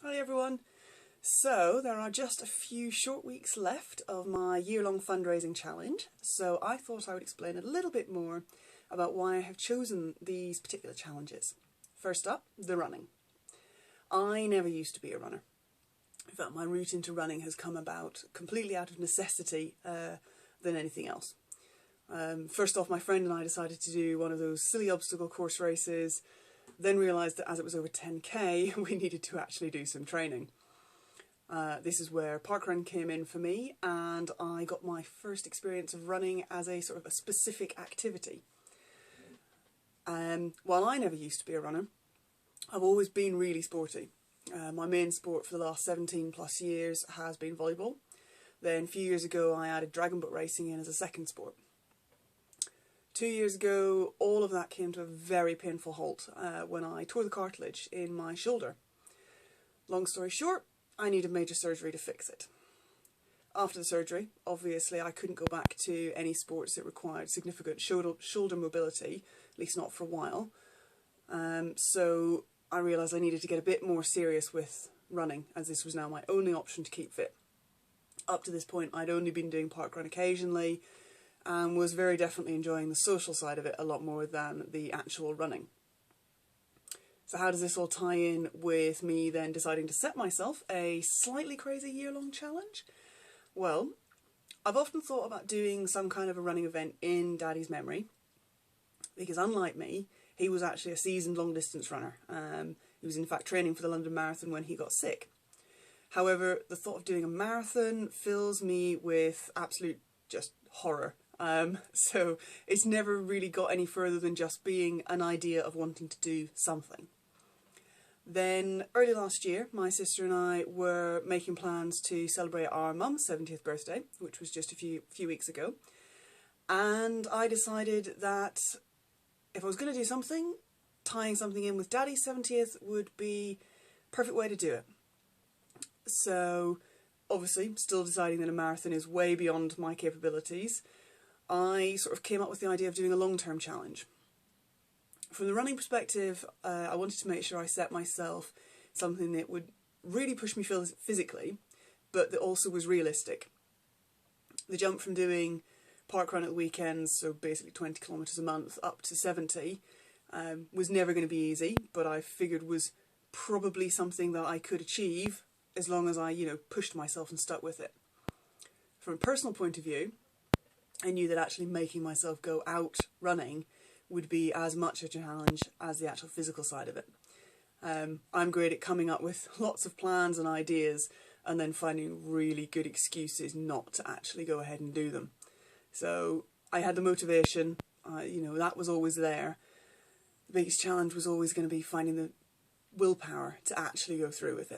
Hi everyone. So there are just a few short weeks left of my year-long fundraising challenge, so I thought I would explain a little bit more about why I have chosen these particular challenges. First up, the running. I never used to be a runner. In fact, my route into running has come about completely out of necessity than anything else. First off, my friend and I decided to do one of those silly obstacle course races, then realised that as it was over 10k, we needed to actually do some training. This is where parkrun came in for me, and I got my first experience of running as a sort of a specific activity. While I never used to be a runner, I've always been really sporty. My main sport for the last 17 plus years has been volleyball. Then a few years ago I added dragon boat racing in as a second sport. 2 years ago all of that came to a very painful halt when I tore the cartilage in my shoulder. Long story short, I needed major surgery to fix it. After the surgery, obviously I couldn't go back to any sports that required significant shoulder mobility, at least not for a while. So I realised I needed to get a bit more serious with running, as this was now my only option to keep fit. Up to this point I'd only been doing parkrun occasionally and was very definitely enjoying the social side of it a lot more than the actual running. So how does this all tie in with me then deciding to set myself a slightly crazy year-long challenge? Well, I've often thought about doing some kind of a running event in Daddy's memory, because unlike me, he was actually a seasoned long-distance runner. He was in fact training for the London Marathon when he got sick. However, the thought of doing a marathon fills me with absolute just horror. So it's never really got any further than just being an idea of wanting to do something. Then early last year, my sister and I were making plans to celebrate our mum's 70th birthday, which was just a few weeks ago. And I decided that if I was going to do something, tying something in with Daddy's 70th would be a perfect way to do it. So obviously, still deciding that a marathon is way beyond my capabilities, I sort of came up with the idea of doing a long-term challenge. From the running perspective, I wanted to make sure I set myself something that would really push me physically, but that also was realistic. The jump from doing parkrun at the weekends, so basically 20 kilometres a month, up to 70, was never going to be easy, but I figured was probably something that I could achieve as long as I, pushed myself and stuck with it. From a personal point of view, I knew that actually making myself go out running would be as much a challenge as the actual physical side of it. I'm great at coming up with lots of plans and ideas and then finding really good excuses not to actually go ahead and do them. So I had the motivation, that was always there. The biggest challenge was always going to be finding the willpower to actually go through with it.